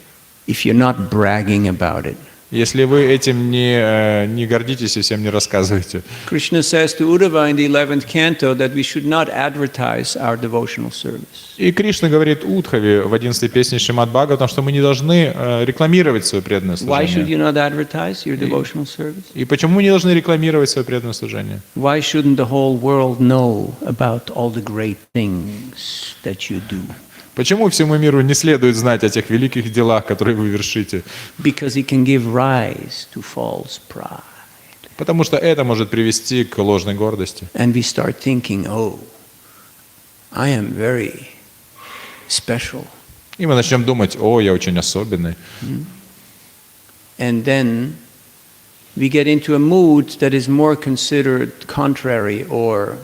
If you're not bragging about it. Если вы этим не гордитесь и всем не рассказываете. Krishna says to Uddhava in the 11th canto that we should not advertise our devotional service. И Кришна говорит Удхаве в 11-й песне Шримад Бхагаватам, что мы не должны рекламировать свое преданное Why should служение. you not advertise your devotional service? И почему мы не должны рекламировать свое преданное служение? Why shouldn't the whole world know about all the great things that you do? Почему всему миру не следует знать о тех великих делах, которые вы вершите? Because it can give rise to false pride. Потому что это может привести к ложной гордости. And we start thinking, oh, I am very special. И мы начнем думать, о, я очень особенный. And then we get into a mood that is more considered contrary or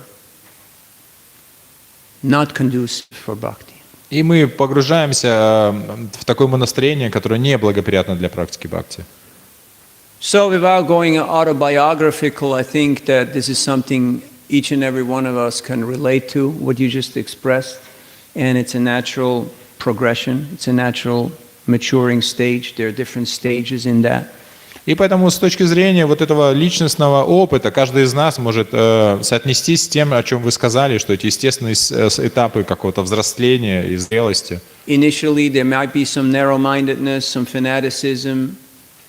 not conducive for bhakti. И мы погружаемся в такое настроение, которое не благоприятно для практики бхакти. So without going autobiographical, I think that this is something each and every one of us can relate to, what you just expressed. And it's a natural progression. It's a natural maturing stage. There are different stages in that. И поэтому с точки зрения вот этого личностного опыта, каждый из нас может соотнестись с тем, о чем вы сказали, что эти естественные этапы какого-то взросления и зрелости. Initially, there might be some narrow-mindedness, some fanaticism.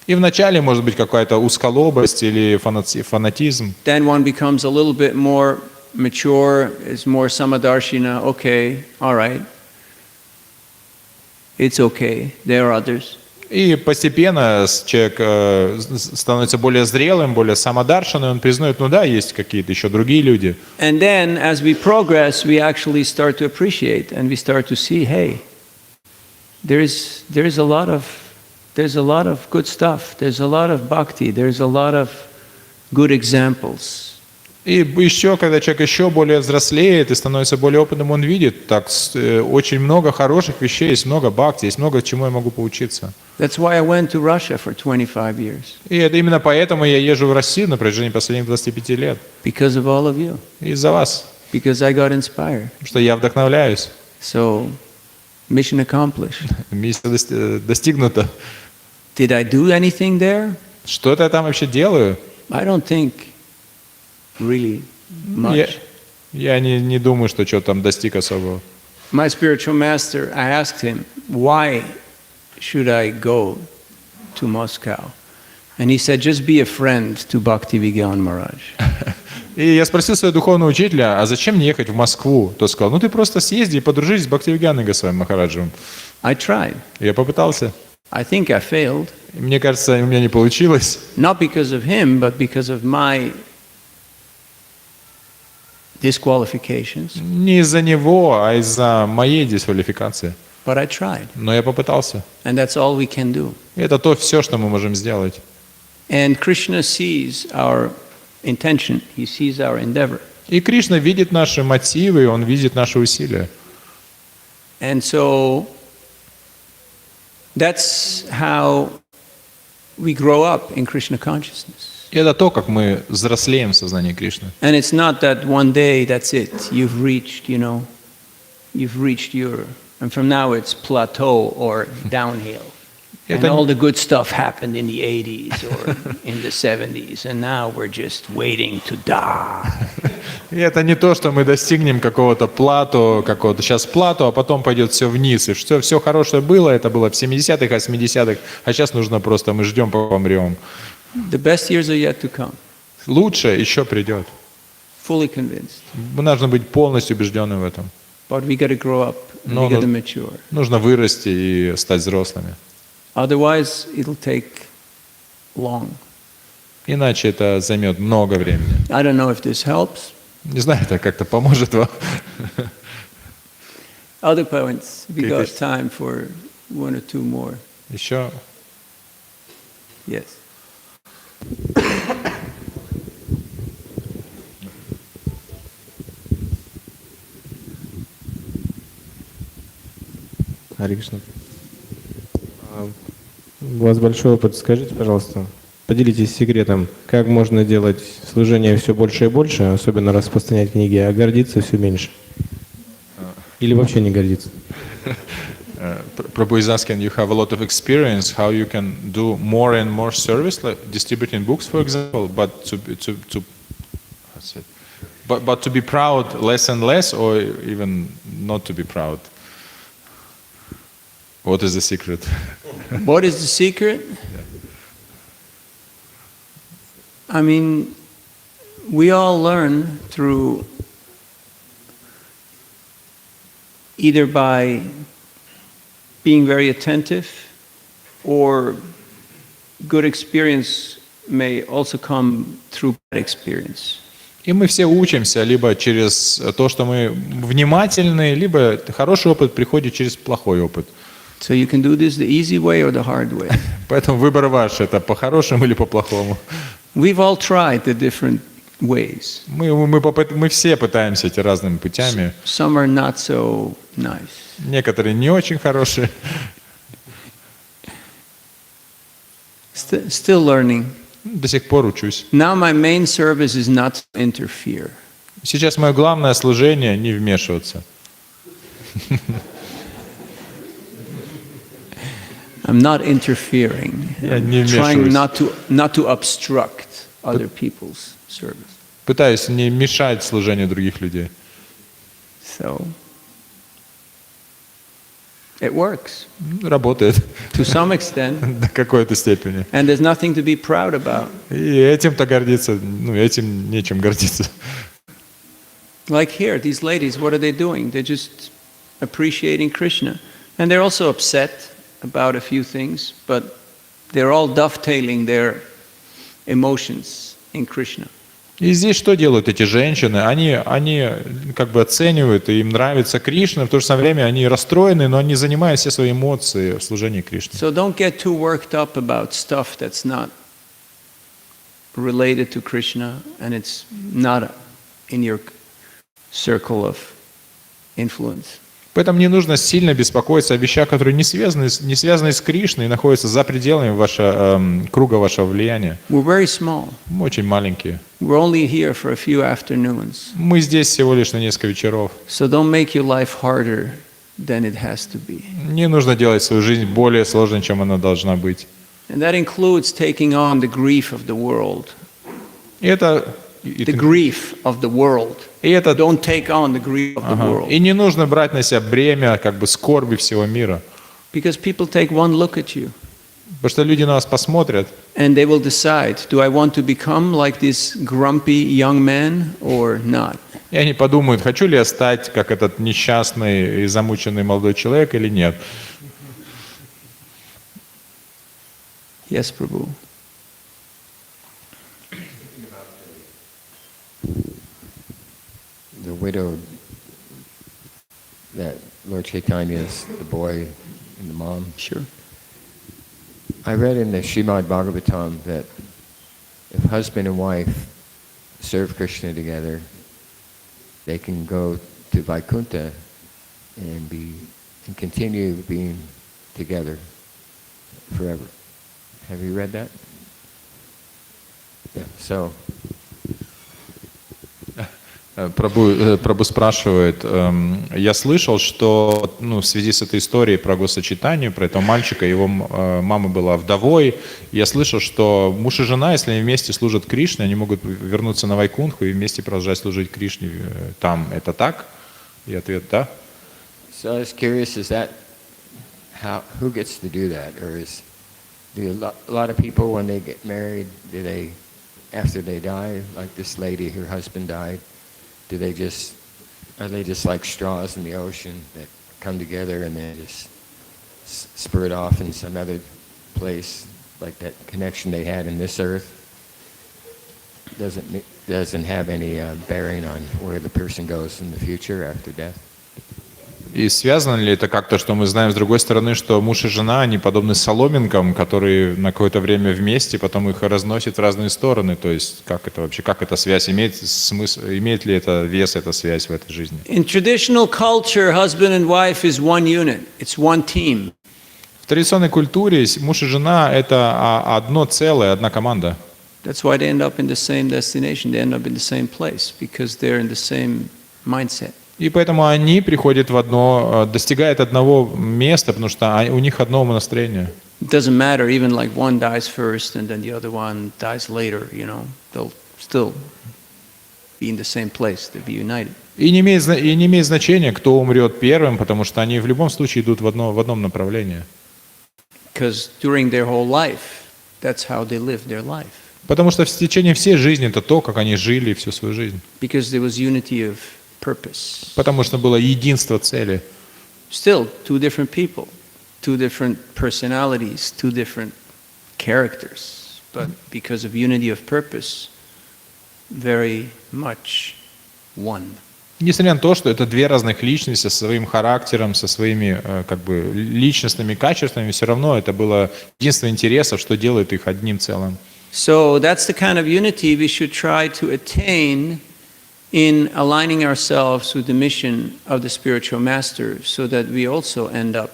И вначале может быть какая-то узколобость или фанатизм. Then one becomes a little bit more mature, is more samadarshina. Okay, all right. It's okay. There are others. И постепенно человек становится более зрелым, более самодаршиным, он признает, ну да, есть какие-то еще другие люди. And then as we progress, we actually start to appreciate and we start to see, hey, there's a lot of good stuff. There's a lot of bhakti. There's a lot of good examples. И еще, когда человек еще более взрослеет и становится более опытным, он видит, так, очень много хороших вещей, есть много бхакти, есть много чему я могу поучиться. That's why I went to Russia for 25 years. И это именно поэтому я езжу в Россию на протяжении последних 25 лет. Because of all of you. Из-за вас. Because I got inspired. Потому что я вдохновляюсь. So, mission accomplished. Миссия достигнута. Did I do anything there? Что-то я там вообще делаю? I don't think really much. Я не думаю, что что-то там достиг особого. My spiritual master, I asked him, why should I go to Moscow? And he said, just be a friend to Bhaktivigyan Maharaj. И я спросил своего духовного учителя, а зачем мне ехать в Москву? Тот сказал, ну ты просто съезди и подружись с Бхактивиганой Госвами Махараджем. I tried. Я попытался. I think I failed. И мне кажется, у меня не получилось. Not because of him, but because of my disqualifications. Не из-за него, а из-за моей дисквалификации. But I tried. Но я попытался. And that's all we can do. И это то все, что мы можем сделать. And Krishna sees our intention. He sees our endeavor. И Кришна видит наши мотивы, Он видит наши усилия. And so that's how we grow up in Krishna consciousness. И это то, как мы взрослеем в сознании Кришны. And it's not that one day that's it. You've reached your, and from now it's plateau or downhill. And Это- all the good stuff happened in the 80s or in the 70s, and now we're just waiting to die. И это не то, что мы достигнем какого-то сейчас плато, а потом пойдет все вниз. И что все хорошее было, это было в 70-х, 80-х, а сейчас нужно просто, мы ждем, пока помрем. The best years are yet to come. Лучше еще придет. Fully convinced. Мы должны быть полностью убежденными в этом. But we got to grow up, and No, we got to no. mature. Нужно вырасти и стать взрослыми. Otherwise, it'll take long. Иначе это займет много времени. I don't know if this helps. Не знаю, это как-то поможет вам. Other points, we Okay, got please. time for one or two more. Еще Yes. Харе Кришна. У вас большой опыт. Скажите, пожалуйста, поделитесь секретом, как можно делать служение все больше и больше, особенно распространять книги, а гордиться все меньше? Или вообще не гордиться? Prabhu is asking, you have a lot of experience, how you can do more and more service, like distributing books, for example, but but to be proud less and less, or even not to be proud. What is the secret? What is the secret? I mean, we all learn through either by being very attentive, or good experience may also come through bad experience. И мы все учимся либо через то, что мы внимательны, либо хороший опыт приходит через плохой опыт. So you can do this the easy way or the hard way. Поэтому выбор ваш, это по-хорошему или по-плохому. We've all tried the different ways. Мы все пытаемся эти разными путями. Some are not so nice. Некоторые не очень хорошие. Still learning. До сих пор учусь. Now my main service is not to interfere. Сейчас мое главное служение — не вмешиваться. I'm not interfering. Я I'm не trying вмешиваюсь. not to obstruct other people's service. Пытаюсь не мешать служению других людей. So It works Работает to some extent, до какой-то степени. and there's nothing to be proud about. И этим-то гордиться, этим нечем гордиться. Like here, these ladies, what are they doing? They're just appreciating Krishna. And they're also upset about a few things, but they're all dovetailing their emotions in Krishna. И здесь что делают эти женщины? Они как бы оценивают, и им нравится Кришна, в то же самое время они расстроены, но они занимают все свои эмоции в служении Кришне. So don't get too worked up about stuff that's not related to Krishna and it's not in your circle of influence. Поэтому не нужно сильно беспокоиться о вещах, которые не связаны с Кришной и находятся за пределами круга вашего влияния. We're very small. Мы очень маленькие. We're only here for a few afternoons. Мы здесь всего лишь на несколько вечеров. So don't make your life harder than it has to be. Не нужно делать свою жизнь более сложной, чем она должна быть. And that includes taking on the grief of the world. И это The grief of the world. Don't take on the grief of the world. И не нужно брать на себя бремя как бы скорби всего мира. Because people take one look at you. Потому что люди на вас посмотрят. And they will decide, do I want to become like this grumpy young man or not? И они подумают, хочу ли я стать как этот несчастный и замученный молодой человек или нет. Yes, Prabhu. The widow that Lord Chaitanya's, the boy and the mom. Sure. I read in the Srimad Bhagavatam that if husband and wife serve Krishna together, they can go to Vaikuntha and continue being together forever. Have you read that? Yeah. So. Прабху спрашивает, я слышал, что в связи с этой историей про Госочитанию, про этого мальчика, его мама была вдовой, я слышал, что муж и жена, если они вместе служат Кришне, они могут вернуться на Вайкунтху и вместе продолжать служить Кришне там. Это так? И ответ да. So I was curious, is that who gets to do that, or do a lot of people when they get married, do they after they die, like this lady, her husband died? Are they just like straws in the ocean that come together and then just spurt off in some other place, like that connection they had in this earth doesn't have any bearing on where the person goes in the future after death? И связано ли это как-то, что мы знаем с другой стороны, что муж и жена, они подобны соломинкам, которые на какое-то время вместе, потом их разносят в разные стороны. То есть как это вообще, как эта связь, имеет смысл, имеет ли это вес, эта связь в этой жизни? In traditional culture, husband and wife is one unit. It's one team. В традиционной культуре муж и жена – это одно целое, одна команда. That's why they end up in the same destination. They end up in the same place because they're in the same mindset. И поэтому они приходят достигают одного места, потому что у них одно умонастроение. It doesn't matter, even like one dies first and then the other one dies later, they'll still be in the same place, they'll be united. И не имеет значения, кто умрет первым, потому что они в любом случае идут в одном направлении. Because during their whole life, that's how they lived their life. Потому что в течение всей жизни это то, как они жили всю свою жизнь. Because there was unity of purpose. Потому что было единство цели. Still, two different people, two different personalities, two different characters, but because of unity of purpose, very much one. Несмотря на то, что это две разных личности со своим характером, со своими личностными качествами, все равно это было единство интересов, что делает их одним целым. So that's the kind of unity we should try to attain in aligning ourselves with the mission of the spiritual master, so that we also end up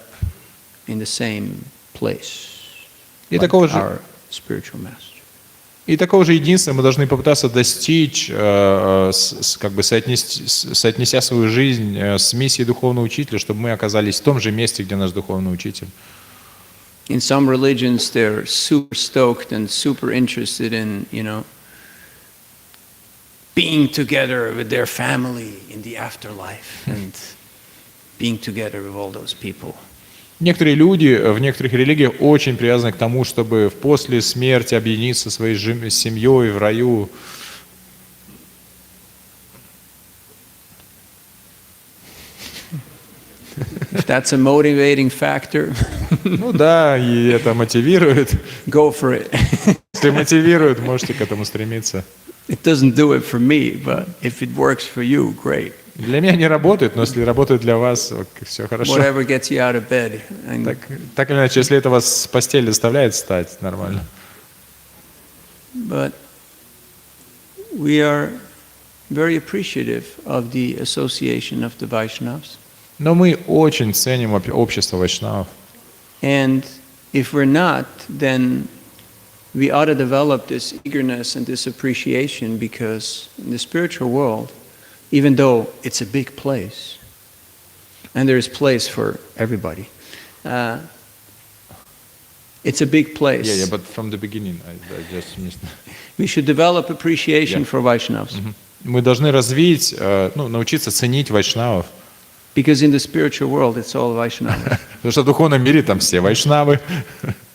in the same place, like our spiritual master. И такого же единства мы должны попытаться достичь, соотнеся свою жизнь с миссией духовного учителя, чтобы мы оказались в том же месте, где наш духовный учитель. In some religions, they're super stoked and super interested in, being together with their family in the afterlife and being together with all those people. Некоторые люди в некоторых религиях очень привязаны к тому, чтобы после смерти объединиться со своей семьей в раю. If that's a motivating factor, Ну да, и это мотивирует. go for it. Если мотивирует, можете к этому стремиться. It doesn't do it for me, but if it works for you, great. Для меня не работает, но если работает для вас, все хорошо. Whatever gets you out of bed. And Так или иначе, если это вас с постели заставляет встать, нормально. But we are very appreciative of the association of the Vaishnavas. Но мы очень ценим общество вайшнавов. And if we're not, then we ought to develop this eagerness and this appreciation, because in the spiritual world, even though it's a big place, and there's place for everybody, it's a big place. Yeah, but from the beginning, I just missed. We should develop appreciation for Vaishnavas. Мы должны развить, научиться ценить вайшнавов. Because in the spiritual world, it's all Vaishnavas. Потому что в духовном мире там все вайшнавы.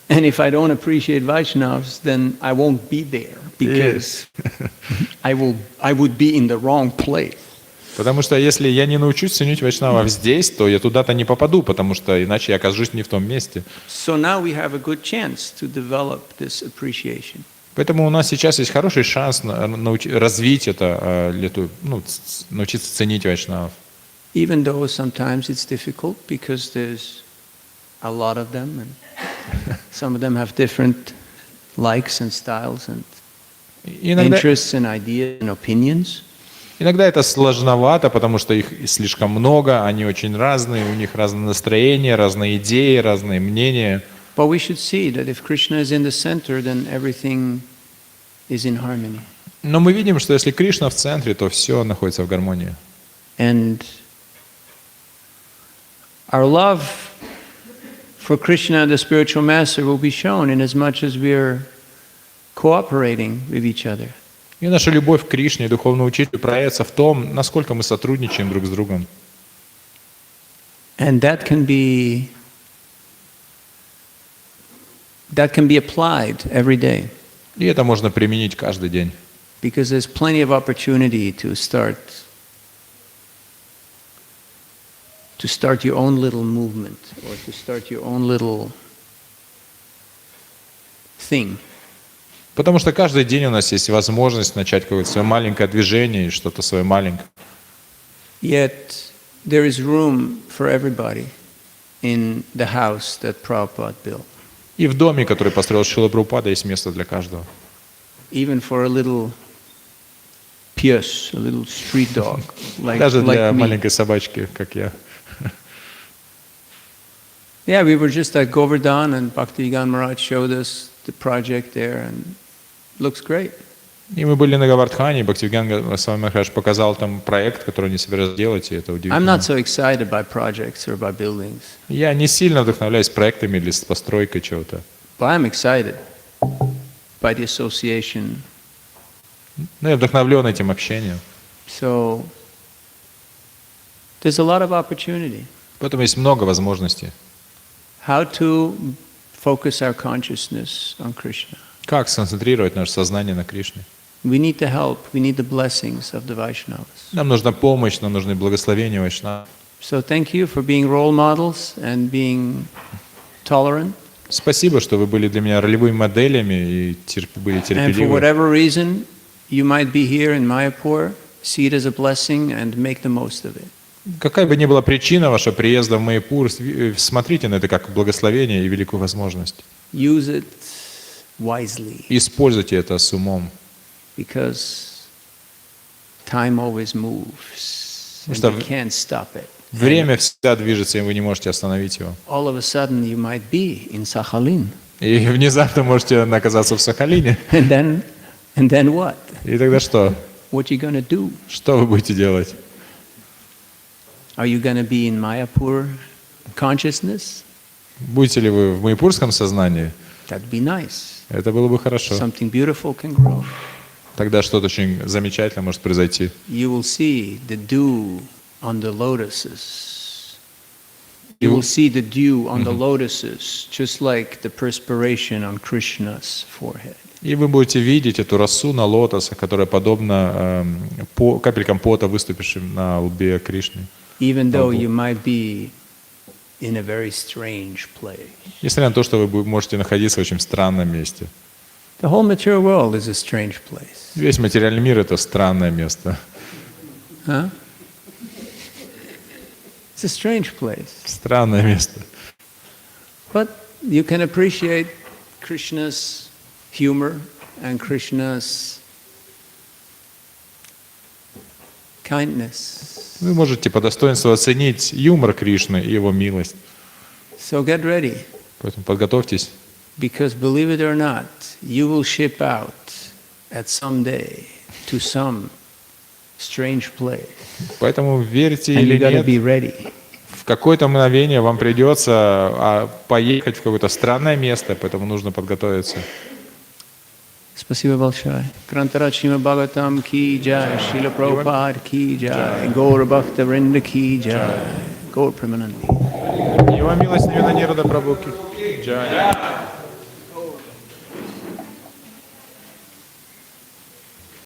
And if I don't appreciate Vaishnavas, then I won't be there, because I would be in the wrong place. Потому что если я не научусь ценить вайшнавов здесь, то я туда-то не попаду, потому что иначе я окажусь не в том месте. So now we have a good chance to develop this appreciation. Поэтому у нас сейчас есть хороший шанс развить это, научиться ценить вайшнавов. Even though sometimes it's difficult, because there's a lot of them, and some of them have different likes and styles and interests and ideas and opinions. Иногда это сложновато, потому что их слишком много, они очень разные, у них разные настроения, разные идеи, разные мнения. But we should see that if Krishna is in the center, then everything is in harmony. Но мы видим, что если Кришна в центре, то все находится в гармонии. And our love for Krishna and the spiritual master will be shown in as much as we are cooperating with each other. И наша любовь к Кришне и духовному учителю проявится в том, насколько мы сотрудничаем друг с другом. And that can be applied every day. И это можно применить каждый день. Because there's plenty of opportunity to start your own little movement, or to start your own little thing. Потому что каждый день у нас есть возможность начать какое-то свое маленькое движение и что-то свое маленькое. Yet there is room for everybody in the house that Prabhupada built. И в доме, который построил Шрила Прабхупада, есть место для каждого. Even for a little pious, a little street dog, Даже для like me. маленькой собачки, как я. Yeah, we were just at Govardhan, and Bhaktivedanta Maharaj showed us the project there, and it looks great. И мы были на Гавардхане, и Бхактивидан Госвами Махарадж показал там проект, который они собираются делать, и это I'm удивительно. not so excited by projects or by buildings, Я не сильно вдохновляюсь проектами или с постройкой чего-то. but I'm excited by the association. Но я вдохновлен этим общением. So there's a lot of opportunity. Поэтому есть много возможностей. How to focus our consciousness on Krishna. Как сконцентрировать наше сознание на Кришне? We need the help, we need the blessings of the Vaishnavas. Нам нужна помощь, нам нужны благословения Вайшнава. So thank you for being role models and being tolerant. Спасибо, что вы были для меня ролевыми моделями и были And for терпеливы. whatever reason you might be here in Mayapur, see it as a blessing and make the most of it. Какая бы ни была причина вашего приезда в Майяпур, смотрите на это как благословение и великую возможность. Use it wisely, Используйте это с умом. because time always moves and Что you can't stop it. Время всегда движется, и вы не можете остановить его. All of a sudden you might be in Sakhalin. И внезапно можете оказаться в Сахалине. And then what? И тогда что? What you gonna do? Что вы будете делать? Are you gonna be in Mayapur consciousness? Будете ли вы в майяпурском сознании? That'd be nice. Это было бы хорошо. Something beautiful can grow. Тогда что-то очень замечательное может произойти. You will see the dew on the lotuses. You will see the dew on the lotuses, just like the perspiration on Krishna's forehead. И вы будете видеть эту росу на лотосах, которая подобна капелькам пота, выступившим на лбе Кришны. Even though you might be in a very strange place. Несмотря на то, что вы можете находиться в очень странном месте. The whole material world is a strange place. Весь материальный мир — это странное место. Huh? It's a strange place. Странное место. But you can appreciate Krishna's humor and Krishna's kindness. Вы можете по достоинству оценить юмор Кришны и его милость. So get ready, Поэтому подготовьтесь. because believe it or not, you will ship out at some day to some strange place. Поэтому верьте And или you gotta нет, be ready. в какое-то мгновение вам придется поехать в какое-то странное место, поэтому нужно подготовиться. Спасибо большое. Грантарадж Шримад Бхагаватам ки джай, Шрила Прабхупад ки джай, Гаура Бхакта Вринда ки джай, Гаур Премананди. Его милость Нирвана Прабху ки джай.